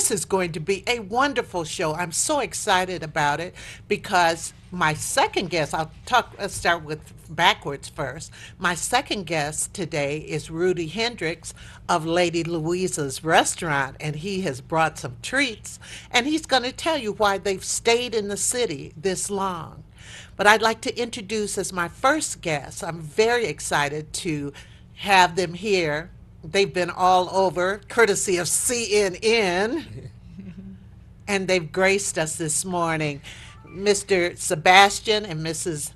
this is going to be a wonderful show. I'm so excited about it because my second guest, let's start with backwards first. My second guest today is Rudy Hendricks of Lady Louisa's Restaurant, and he has brought some treats, and he's going to tell you why they've stayed in the city this long. But I'd like to introduce as my first guest, I'm very excited to have them here. They've been all over, courtesy of CNN, and they've graced us this morning. Mr. Sebastian and Mrs.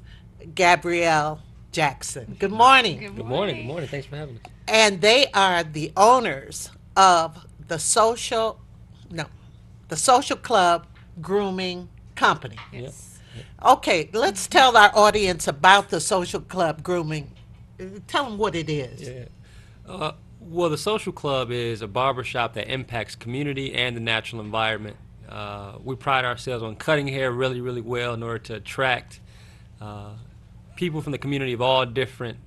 Gabrielle Jackson. Good morning. Good Good morning. Good morning. morning. Thanks for having us. And they are the owners of no, the social club grooming company. Yep. Yes. Okay, let's tell our audience about the social club grooming. Tell them what it is. Yeah. Well, the social club is a barbershop that impacts community and the natural environment. We pride ourselves on cutting hair really, really well in order to attract uh, people from the community of all different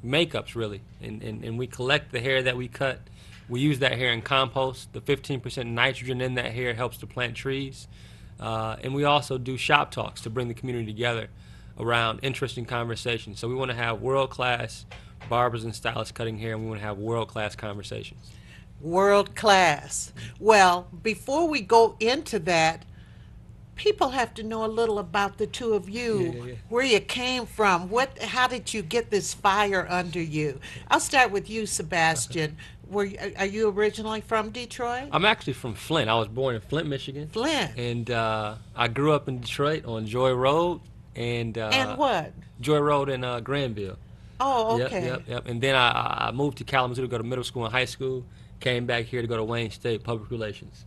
makeups, really. And we collect the hair that we cut. We use that hair in compost. The 15% nitrogen in that hair helps to plant trees. And we also do shop talks to bring the community together around interesting conversations. So we want to have world-class barbers and stylists cutting hair, and we want to have world-class conversations. World class. Well, before we go into that, people have to know a little about the two of you, Yeah. where you came from. How did you get this fire under you? I'll start with you, Sebastian. Are you originally from Detroit? I'm actually from Flint. I was born in Flint, Michigan. Flint. And I grew up in Detroit on Joy Road. And what? Joy Road in Granville. Oh, Yep, okay. yep. And then I moved to Kalamazoo to go to middle school and high school. Came back here to go to Wayne State, public relations.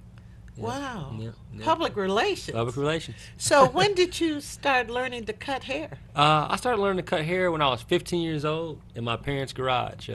Yep, Wow. yep, yep. Public relations. Public relations. So when did you start learning to cut hair? I started learning to cut hair when I was 15 years old in my parents' garage.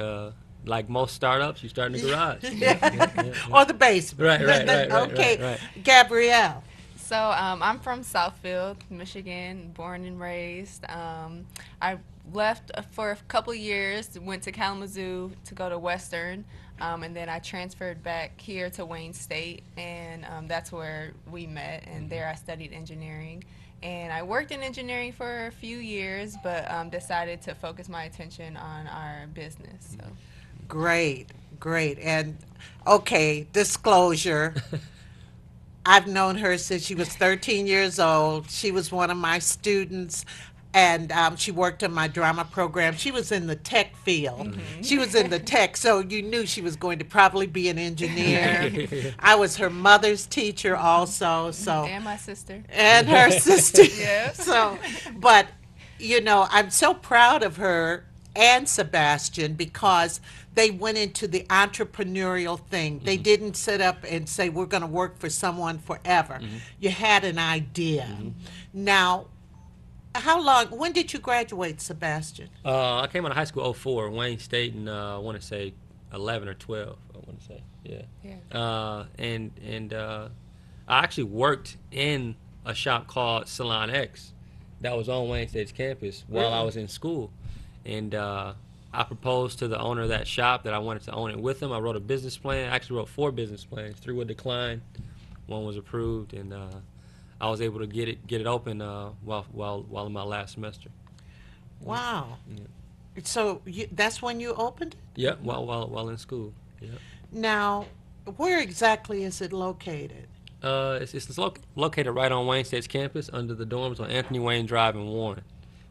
Like most startups, you start in the garage. Yeah. Or the basement. Right. Okay. Gabrielle. So I'm from Southfield, Michigan, born and raised. I left for a couple years, went to Kalamazoo to go to Western, and then I transferred back here to Wayne State, and that's where we met. And there I studied engineering. And I worked in engineering for a few years, but decided to focus my attention on our business. So. Great. And okay, disclosure. I've known her since she was 13 years old. She was one of my students, and she worked in my drama program. She was in the tech field. Mm-hmm. She was in the tech, so you knew she was going to probably be an engineer. I was her mother's teacher also, so And my sister. and her sister. Yes. So, but I'm so proud of her and Sebastian because they went into the entrepreneurial thing. They didn't sit up and say, we're going to work for someone forever. You had an idea. Now, when did you graduate, Sebastian? I came out of high school '04, Wayne State, and I want to say 11 or 12. I want to say, yeah. And I actually worked in a shop called Salon X that was on Wayne State's campus while I was in school, and I proposed to the owner of that shop that I wanted to own it with him. I wrote a business plan. I actually wrote 4 business plans. 3 were declined, 1 was approved, and I was able to get it open while in my last semester. Wow. Yeah. So that's when you opened it? Yeah, while in school. Yeah. Now, where exactly is it located? It's located right on Wayne State's campus under the dorms on Anthony Wayne Drive in Warren.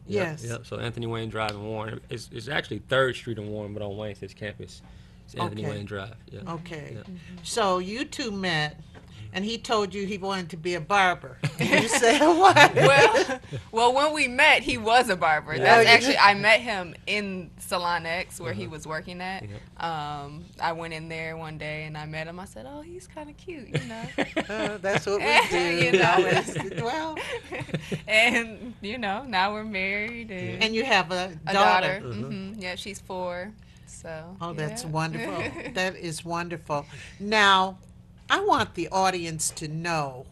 Yes. Yep. So Anthony Wayne Drive in Warren. It's actually 3rd Street in Warren, but on Wayne State's campus, it's Anthony Okay. Wayne Drive. Yeah. Okay. Yeah. So you two met, and he told you he wanted to be a barber. And you said what? Well, when we met, he was a barber. Yeah. That's Oh, actually I met him in Salon X where he was working at. Yeah. I went in there one day and I met him. I said, "Oh, he's kind of cute, you know." That's what we do. You know. Well, And now we're married and you have a a daughter. daughter. Yeah, she's 4. So. Oh, that's yeah. wonderful. That is wonderful. Now, I want the audience to know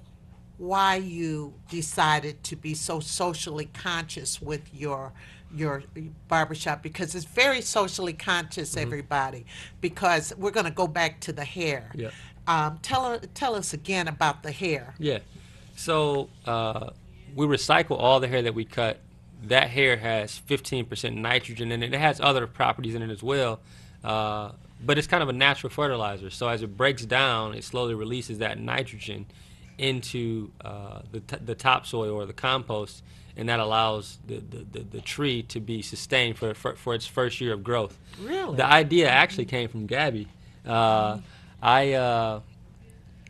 why you decided to be so socially conscious with your barbershop, because it's very socially conscious, everybody, because we're going to go back to the hair. Yeah. Tell us again about the hair. Yeah. So we recycle all the hair that we cut. That hair has 15% nitrogen in it. It has other properties in it as well, but it's kind of a natural fertilizer. So as it breaks down, it slowly releases that nitrogen into the topsoil or the compost, and that allows the tree to be sustained for its first year of growth. Really? The idea actually came from Gabby. I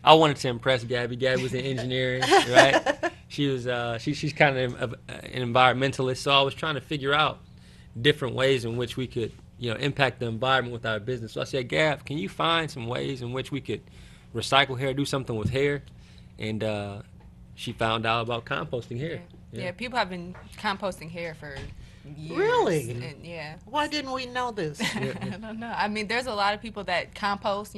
I wanted to impress Gabby. Gabby was in engineering, right? She's kind of an environmentalist, so I was trying to figure out different ways in which we could, impact the environment with our business. So I said, Gab, can you find some ways in which we could recycle hair, do something with hair? And she found out about composting hair. Yeah, people have been composting hair for years. Really? And, yeah. Why didn't we know this? I don't know. I mean, there's a lot of people that compost,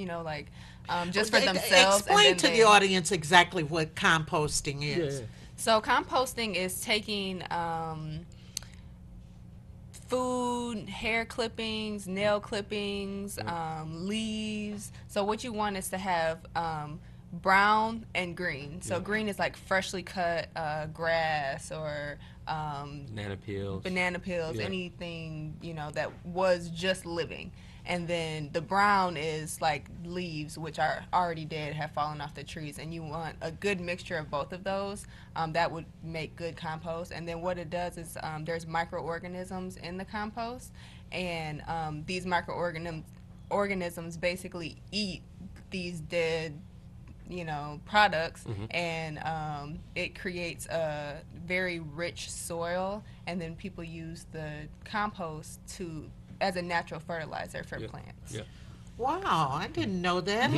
just for themselves. Explain and to then the audience exactly what composting is. Yeah. So composting is taking food, hair clippings, nail clippings, leaves. So what you want is to have brown and green. So green is like freshly cut grass or Banana peels. Yeah. anything that was just living. And then the brown is like leaves, which are already dead, have fallen off the trees. And you want a good mixture of both of those. That would make good compost. And then what it does is there's microorganisms in the compost. And these microorganisms basically eat these dead products, and it creates a very rich soil, and then people use the compost as a natural fertilizer for plants. Yeah. Wow, I didn't know that.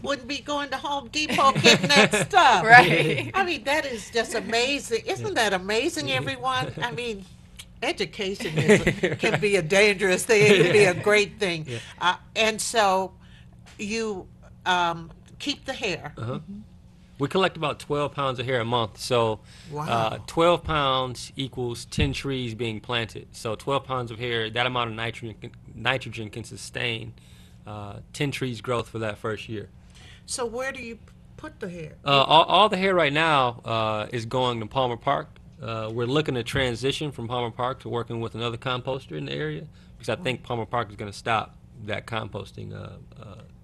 Wouldn't be going to Home Depot getting that stuff. Right. I mean, that is just amazing. Isn't that amazing, everyone? I mean, education can be a dangerous thing. It can be a great thing. And so you keep the hair. We collect about 12 pounds of hair a month. So Wow. 12 pounds equals 10 trees being planted. So 12 pounds of hair, that amount of nitrogen can sustain 10 trees growth for that first year. So where do you put the hair? All the hair right now is going to Palmer Park. We're looking to transition from Palmer Park to working with another composter in the area, because I think Palmer Park is going to stop that composting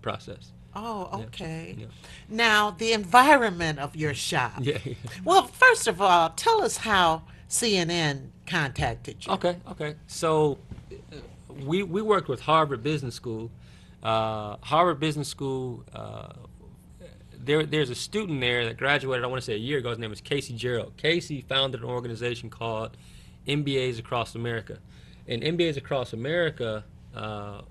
process. Oh, okay. Yeah. Now, the environment of your shop. Yeah. Well, first of all, tell us how CNN contacted you. Okay. So we worked with Harvard Business School. Harvard Business School, there's a student there that graduated, I want to say a year ago. His name was Casey Gerald. Casey founded an organization called MBAs Across America. And MBAs Across America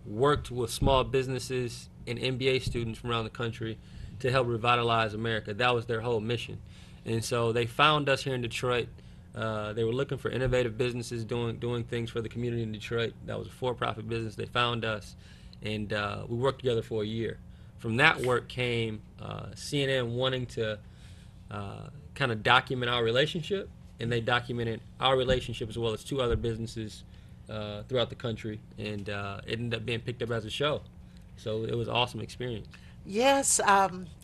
worked with small businesses and MBA students from around the country to help revitalize America. That was their whole mission. And so they found us here in Detroit. They were looking for innovative businesses doing things for the community in Detroit. That was a for-profit business. They found us, and we worked together for a year. From that work came CNN wanting to kind of document our relationship, and they documented our relationship as well as two other businesses throughout the country, and it ended up being picked up as a show. So it was an awesome experience. Yes,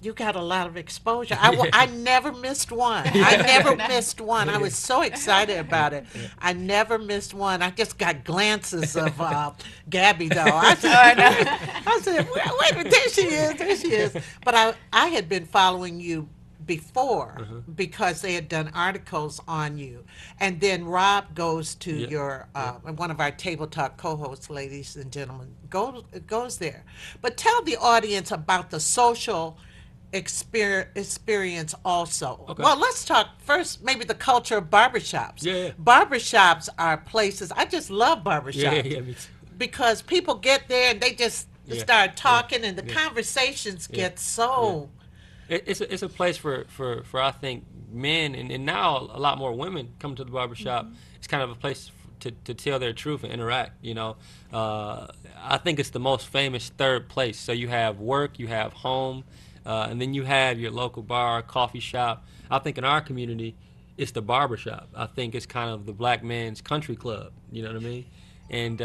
you got a lot of exposure. I never missed one. I never missed one. I was so excited about it. I never missed one. I just got glances of Gabby, though. I said, wait a minute, there she is. But I had been following you before because they had done articles on you. And then Rob goes to your, one of our Table Talk co-hosts, ladies and gentlemen, goes there. But tell the audience about the social experience also. Okay. Well, let's talk first, maybe the culture of barbershops. Yeah. Barbershops are places, I just love barbershops. Yeah, me too. Because people get there and they just start talking and the conversations get so... It's a place for I think men and now a lot more women come to the barbershop. It's kind of a place to tell their truth and interact. I think it's the most famous third place. So you have work, you have home, and then you have your local bar, coffee shop. I think in our community, it's the barbershop. I think it's kind of the black man's country club. You know what I mean? And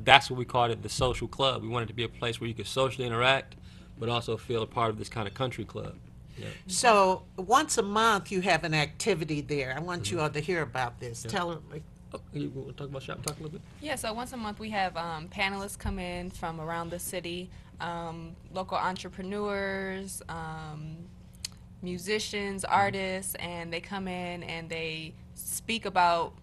that's what we called it, the social club. We wanted it to be a place where you could socially interact, but also feel a part of this kind of country club. Yeah. So once a month you have an activity there. I want you all to hear about this. Yeah. Tell them. Oh, you want to talk about shop talk a little bit? Yeah, so once a month we have panelists come in from around the city, local entrepreneurs, musicians, artists, and they come in and they speak about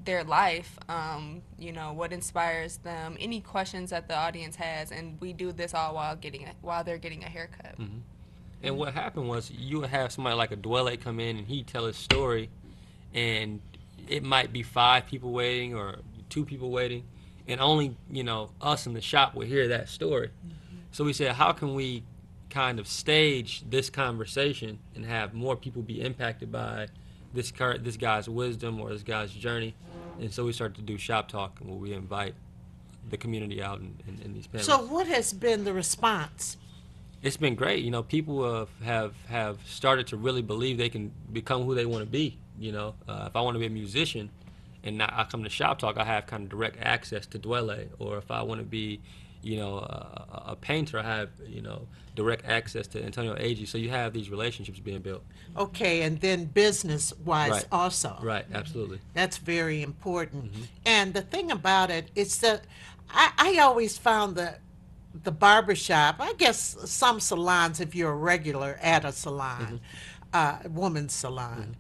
their life, what inspires them, any questions that the audience has, and we do this all while they're getting a haircut. Mm-hmm. And what happened was you would have somebody like a Dwelle come in and he'd tell his story, and it might be 5 people waiting or 2 people waiting, and only us in the shop would hear that story. Mm-hmm. So we said, how can we kind of stage this conversation and have more people be impacted by this guy's wisdom or this guy's journey? And so we started to do shop talk, where we invite the community out in these panels. So what has been the response? It's been great. People have started to really believe they can become who they want to be. If I want to be a musician and I come to shop talk, I have kind of direct access to Dwelle. Or if I want to be a painter, I have direct access to Antonio Agee. So you have these relationships being built. Okay, and then business-wise Right. also. Right, absolutely. That's very important. Mm-hmm. And the thing about it is that I always found that the barbershop, I guess some salons, if you're a regular at a salon, woman's salon,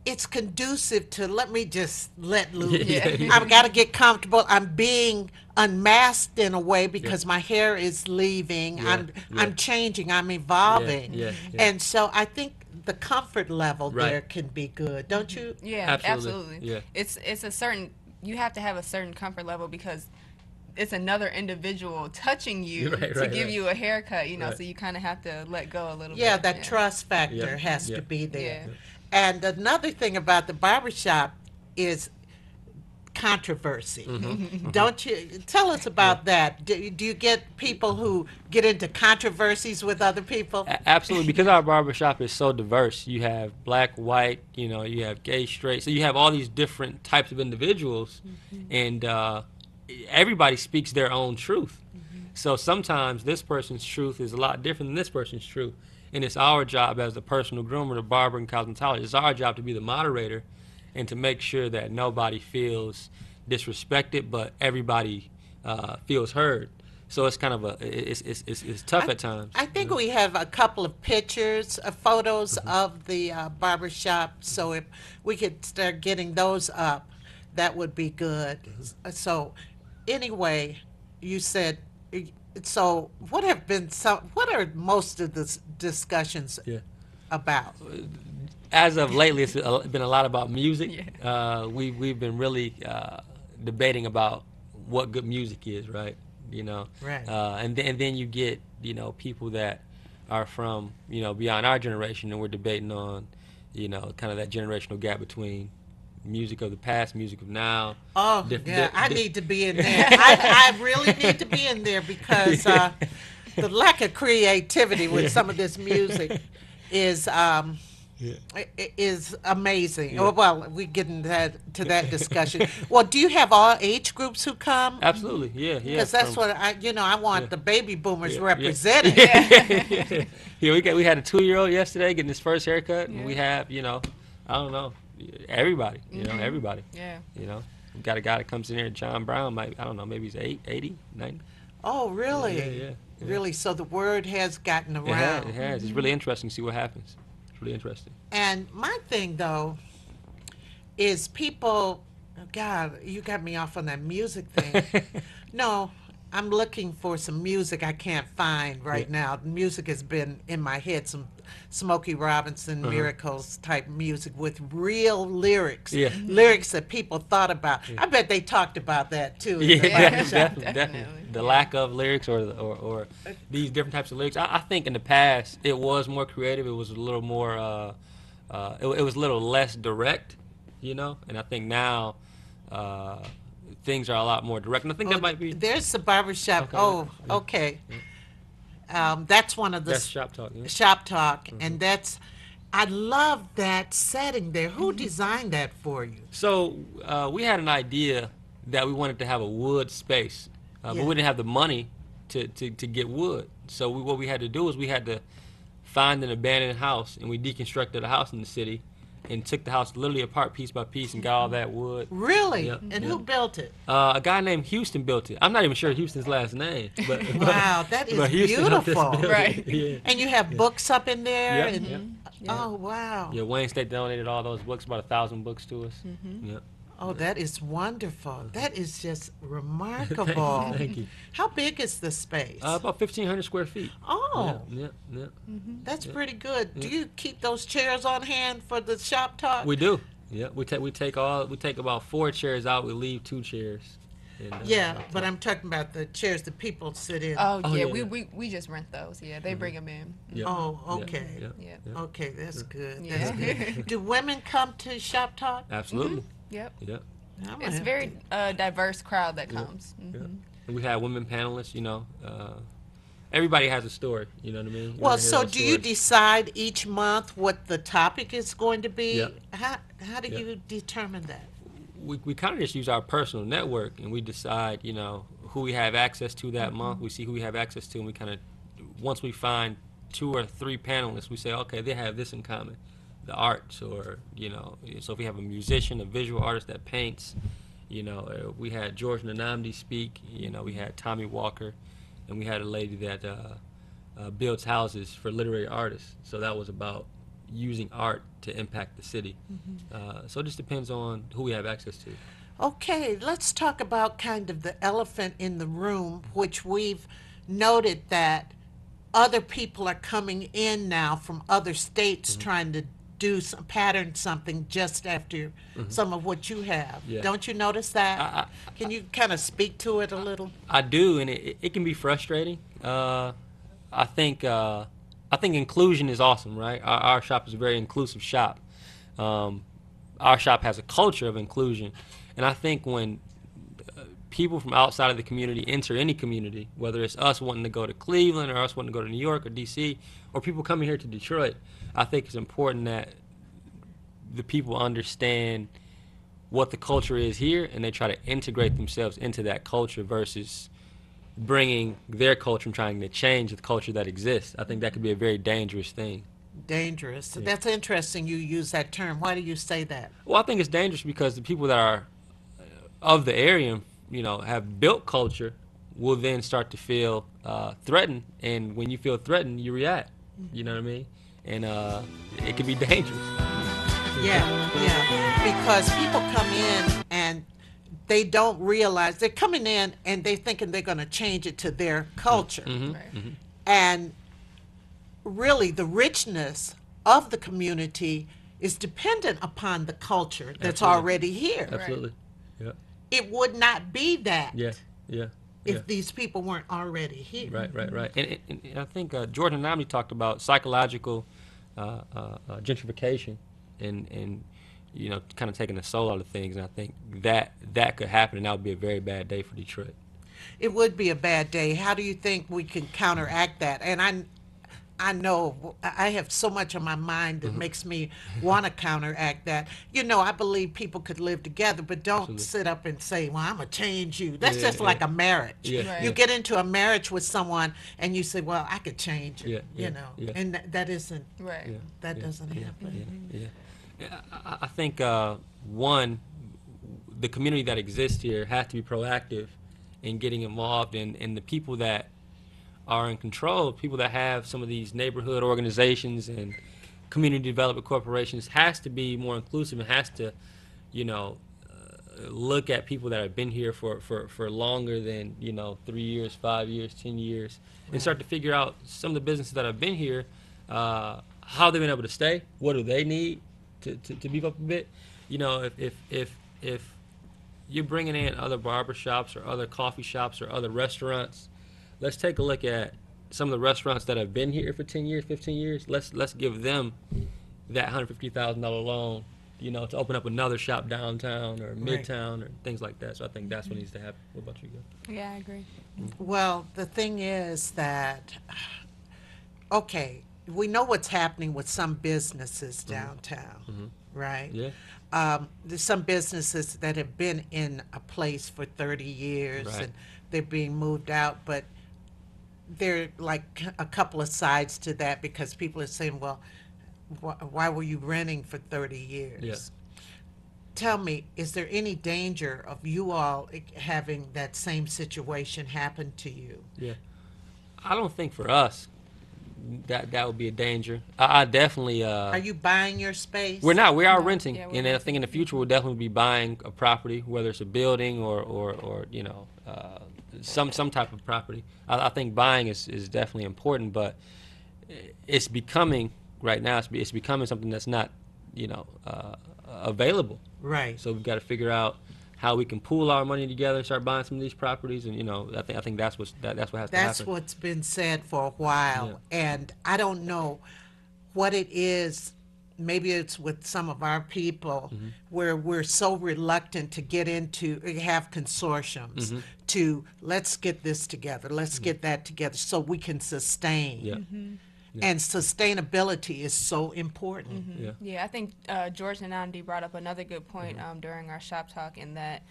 it's conducive to let me just let loose. Yeah. I've got to get comfortable. I'm being unmasked in a way because my hair is leaving. Yeah. I'm changing. I'm evolving. Yeah. And so I think the comfort level Right. there can be good, don't you? Yeah, Absolutely. absolutely. Yeah. It's a certain, you have to have a certain comfort level because it's another individual touching you Right, to right, give right. you a haircut, Right. so you kind of have to let go a little Yeah, bit. that trust factor Yeah. has Yeah. to be there. Yeah. And another thing about the barbershop is controversy. Don't you tell us about that? Do you get people who get into controversies with other people? Absolutely, because our barbershop is so diverse. You have black, white, you have gay, straight. So you have all these different types of individuals, and everybody speaks their own truth. So sometimes this person's truth is a lot different than this person's truth. And it's our job as the personal groomer, the barber, and cosmetologist, it's our job to be the moderator and to make sure that nobody feels disrespected, but everybody feels heard. So it's kind of it's tough at times. I think we have a couple of pictures, photos of the barbershop. So if we could start getting those up, that would be good. So anyway, you said, so what are most of the discussions Yeah. about? As of lately, it's been a lot about music. Yeah. We've been really debating about what good music is, right? Right. And then you get people that are from beyond our generation, and we're debating on kind of that generational gap between music of the past, music of now. Oh, Diff- yeah, di- I di- need to be in there. I really need to be in there because the lack of creativity with some of this music is is amazing. Yeah. Well, we get into that discussion. Well, do you have all age groups who come? Absolutely, yeah. Because that's from- what I want the baby boomers Yeah, represented. Yeah, we had a 2-year-old yesterday getting his first haircut, and we have I don't know, everybody, everybody. Yeah. We got a guy that comes in here, John Brown, I don't know, maybe he's 80, 90. Oh, really? Yeah. Really? So the word has gotten around. It has. It's really interesting to see what happens. It's really interesting. And my thing, though, is people, God, you got me off on that music thing. No, I'm looking for some music I can't find right now. Music has been in my head, some Smokey Robinson Miracles type music with real lyrics. Yeah. Lyrics that people thought about. I bet they talked about that, too. in the Yeah, barbershop. definitely. The lack of lyrics or these different types of lyrics. I think in the past it was more creative. It was a little more, it was a little less direct, and I think now things are a lot more direct. And I think that might be. There's the barbershop. Okay. Oh, okay. That's one of the That's shop talk. Yeah. shop talk, and I love that setting there. Who designed that for you? So we had an idea that we wanted to have a wood space, but Yeah. we didn't have the money to get wood. So what we had to do is we had to find an abandoned house, and we deconstructed a house in the city and took the house literally apart piece by piece and got all that wood. Really? Yep, And yep. who built it? A guy named Houston built it. I'm not even sure Houston's last name, but Wow, that is but Houston helped us beautiful. build Right. it. Yeah. And you have books up in there? Yep, And, yep. Oh, wow. Yeah, Wayne State donated all those books, about 1,000 books to us. Yep. Oh, that is wonderful. That is just remarkable. Thank you. How big is the space? About 1,500 square feet. Oh, Yeah, yeah. that's pretty good. Do you keep those chairs on hand for the shop talk? We do. Yeah, we take about 4 chairs out. We leave 2 chairs. And, Yeah, but I'm talking about the chairs that people sit in. Oh, Oh, yeah, yeah. we just rent those. Yeah, they bring them in. Yep. Oh, Yeah, okay. yeah, Yeah. yeah. Okay, that's good. Yeah. That's good. Do women come to shop talk? Absolutely. Yep. Yep. I'm gonna It's a have very to- diverse crowd that comes. Yeah. And we have women panelists. Everybody has a story. You know what I mean? You Well, wanna hear so those do you stories. decide each month what the topic is going to be? Yeah. How do Yeah. you determine that? We kind of just use our personal network, and we decide, who we have access to that month. We see who we have access to, and we kind of, once we find 2 or 3 panelists, we say, okay, they have this in common, the arts, or, so if we have a musician, a visual artist that paints, we had George Nanamdi speak, we had Tommy Walker, and we had a lady that builds houses for literary artists. So that was about using art to impact the city. So it just depends on who we have access to. Okay, let's talk about kind of the elephant in the room, which we've noted that other people are coming in now from other states trying to do pattern something just after some of what you have. Yeah. Don't you notice that? Can you kind of speak to it a little? I do, and it can be frustrating. I think inclusion is awesome, right? Our shop is a very inclusive shop. Our shop has a culture of inclusion, and I think when people from outside of the community enter any community, whether it's us wanting to go to Cleveland or us wanting to go to New York or DC, or people coming here to Detroit, I think it's important that the people understand what the culture is here, and they try to integrate themselves into that culture versus bringing their culture and trying to change the culture that exists. I think that could be a very dangerous thing. Dangerous. That's interesting you use that term. Why do you say that? Well, I think it's dangerous because the people that are of the area, have built culture, will then start to feel threatened, and when you feel threatened, you react. You know what I mean? And it can be dangerous. Yeah. Because people come in and they don't realize they're coming in and they're thinking they're going to change it to their culture. Right. And really, the richness of the community is dependent upon the culture that's Absolutely. already here. Absolutely. Yeah. It would not be that Yeah. Yeah. if yeah. these people weren't already here. Right. And I think Jordan Namdi talked about psychological gentrification and kind of taking the soul out of things. And I think that could happen, and that would be a very bad day for Detroit. It would be a bad day. How do you think we can counteract that? And I know I have so much on my mind that makes me want to counteract that. I believe people could live together, but don't Absolutely. sit up and say, well, I'm going to change you. That's Yeah, just like a marriage. Yeah. Right. You get into a marriage with someone and you say, well, I could change it, Yeah, and that isn't, Right. Yeah. that Yeah. doesn't Yeah. happen. Yeah. I think one, the community that exists here has to be proactive in getting involved, and the people that are in control, people that have some of these neighborhood organizations and community development corporations, has to be more inclusive and has to, look at people that have been here for longer than 3 years, 5 years, 10 years, and start to figure out some of the businesses that have been here, how they've been able to stay, what do they need to beef up a bit. If you're bringing in other barber shops or other coffee shops or other restaurants, let's take a look at some of the restaurants that have been here for 10 years, 15 years. Let's give them that $150,000 loan, to open up another shop downtown or midtown or things like that. So I think that's what needs to happen. What about you guys? Yeah, I agree. Well, the thing is that, okay, we know what's happening with some businesses downtown, right? Yeah. There's some businesses that have been in a place for 30 years Right. and they're being moved out, but there are like a couple of sides to that because people are saying, well, why were you renting for 30 Yeah. years? Tell me, is there any danger of you all having that same situation happen to you? Yeah. I don't think for us that would be a danger. I definitely Are you buying your we're space? not, we are No, renting, yeah, we're and I think in renting. the future we'll definitely be buying a property, whether it's a building or you know some type of property. I think buying is definitely important, but it's becoming right now. It's becoming something that's not, you know, available. Right. So we've got to figure out how we can pool our money together, start buying some of these properties, and you know, I think that's what has to That's happen. what's been said for a Yeah. while. And I don't know what it is. Maybe it's with some of our people Mm-hmm. where we're so reluctant to get into, have consortiums Mm-hmm. to let's get this together, let's get that together so we can sustain. Yeah. Yeah. And sustainability is so important. Yeah. Yeah, I think George and Andy brought up another good point during our shop talk in that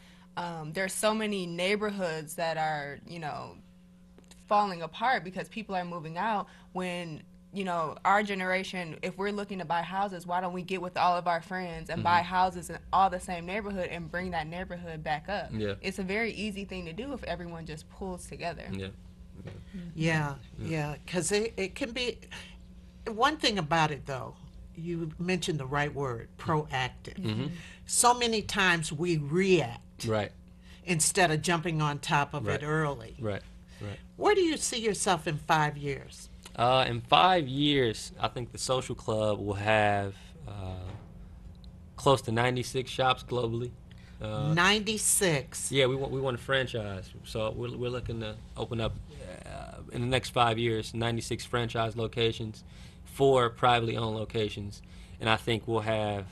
there's so many neighborhoods that are, you know, falling apart because people are moving out when, you know, our generation, if we're looking to buy houses, why don't we get with all of our friends and buy houses in all the same neighborhood and bring that neighborhood back up? Yeah. It's a very easy thing to do if everyone just pulls together. Yeah. Yeah, yeah, because it can be. One thing about it, though, you mentioned the right word, proactive. So many times we react Right. instead of jumping on top of Right. it early. Right. Right. Where do you see yourself in 5 years? In 5 years, I think the social club will have close to 96 shops globally. 96. Yeah, we want a franchise, so we're looking to open up in the next 5 years 96 franchise locations, 4 privately owned locations, and I think we'll have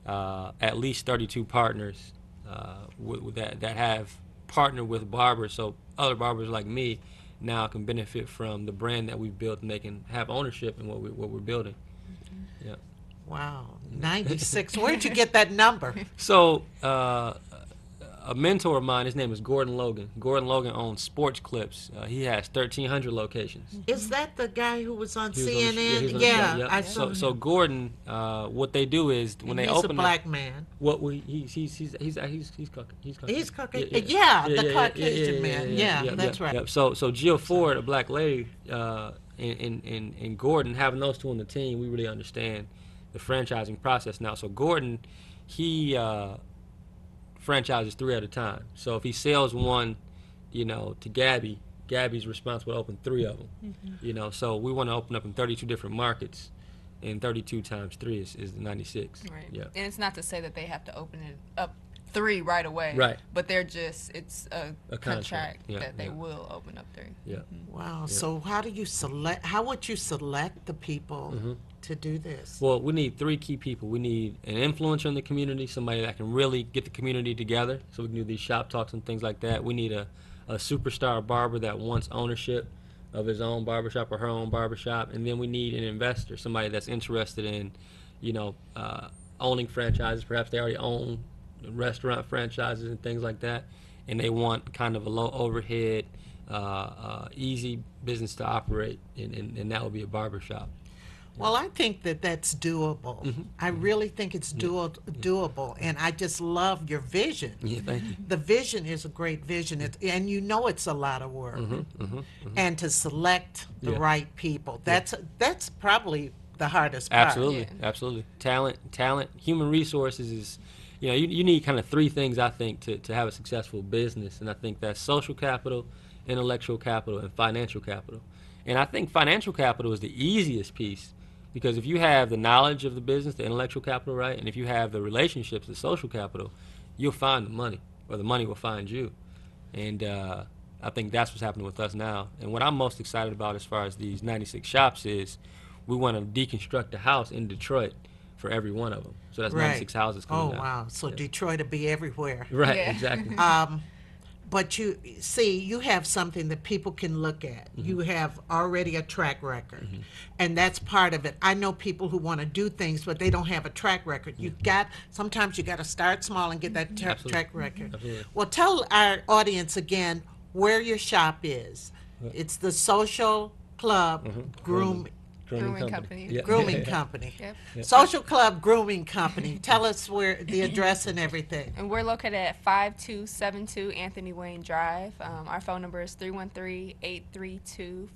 at least 32 partners that have partnered with barbers, so other barbers like me now can benefit from the brand that we've built, and they can have ownership in what we're building. Yeah. Wow, 96. Where'd you get that number? So, a mentor of mine, his name is Gordon Logan. Gordon Logan owns Sports Clips. He has 1,300 locations. Is that the guy who was on He was on the sh- CNN? he was on the show, Yeah, yep. I saw him. So Gordon, what they do is when And they he's open a black man. what we he's Caucasian. He's Caucasian. Yeah, the Caucasian man. Yeah, that's right. Yep. So Jill Ford, a black lady, and Gordon, having those two on the team, we really understand the franchising process now. So Gordon, he franchises 3 at a time. So if he sells one, you know, to Gabby's responsible to open 3 of them. You know, so we want to open up in 32 different markets, and 32 times 3 is 96. Right. Yeah. And it's not to say that they have to open it up 3 right away. Right. But they're just, it's a contract Yeah, that they yeah. will open up 3. Yeah. Wow. So how would you select the people to do this? Well, we need 3 key people. We need an influencer in the community, somebody that can really get the community together, so we can do these shop talks and things like that. We need a superstar barber that wants ownership of his own barbershop or her own barbershop, and then we need an investor, somebody that's interested in, you know, owning franchises. Perhaps they already own restaurant franchises and things like that, and they want kind of a low overhead, easy business to operate, and that would be a barbershop. Well, I think that that's doable. I really think it's doable, and I just love your vision. Yeah, thank you. The vision is a great vision, and you know it's a lot of work. And to select the Yeah. right people, that's probably the hardest part. Absolutely, Yeah. absolutely. Talent, human resources is, you know, you need kind of 3 things, I think, to have a successful business, and I think that's social capital, intellectual capital, and financial capital. And I think financial capital is the easiest piece, because if you have the knowledge of the business, the intellectual capital, right, and if you have the relationships, the social capital, you'll find the money, or the money will find you. And I think that's what's happening with us now. And what I'm most excited about as far as these 96 shops is we want to deconstruct the house in Detroit for every one of them. So that's 96 houses Oh, coming out. wow. So Yeah. Detroit will be everywhere. Right, Yeah. exactly. But you see, you have something that people can look at. You have already a track record, and that's part of it. I know people who want to do things, but they don't have a track record. Sometimes you got to start small and get that Absolutely. track record. Absolutely. Well, tell our audience again where your shop is. It's the Social Club Grooming company. Yeah. Grooming Company. Yep. Social Club Grooming Company. Tell us where the address and everything. And we're located at 5272 Anthony Wayne Drive. Our phone number is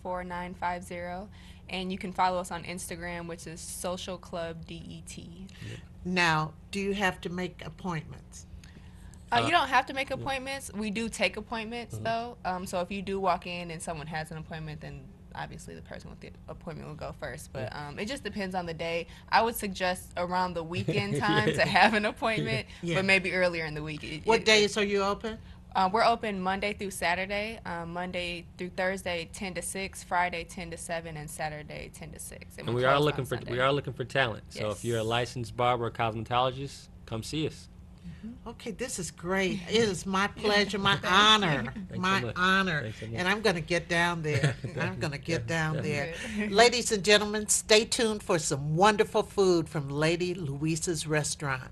313-832-4950. And you can follow us on Instagram, which is Social Club DET. Now, do you have to make appointments? You don't have to make appointments. We do take appointments, though. So if you do walk in and someone has an appointment, then obviously the person with the appointment will go first. But it just depends on the day. I would suggest around the weekend time to have an appointment, Yeah. but maybe earlier in the week. What days are you open? We're open Monday through Saturday, Monday through Thursday 10 to 6, Friday 10 to 7, and Saturday 10 to 6. And we are looking for talent. So if Yes. you're a licensed barber or cosmetologist, come see us. Okay, this is great. It is my pleasure, my honor, my so much. honor. Thanks so much. And I'm going to get down there. I'm going to get down there. Good. Ladies and gentlemen, stay tuned for some wonderful food from Lady Louisa's restaurant.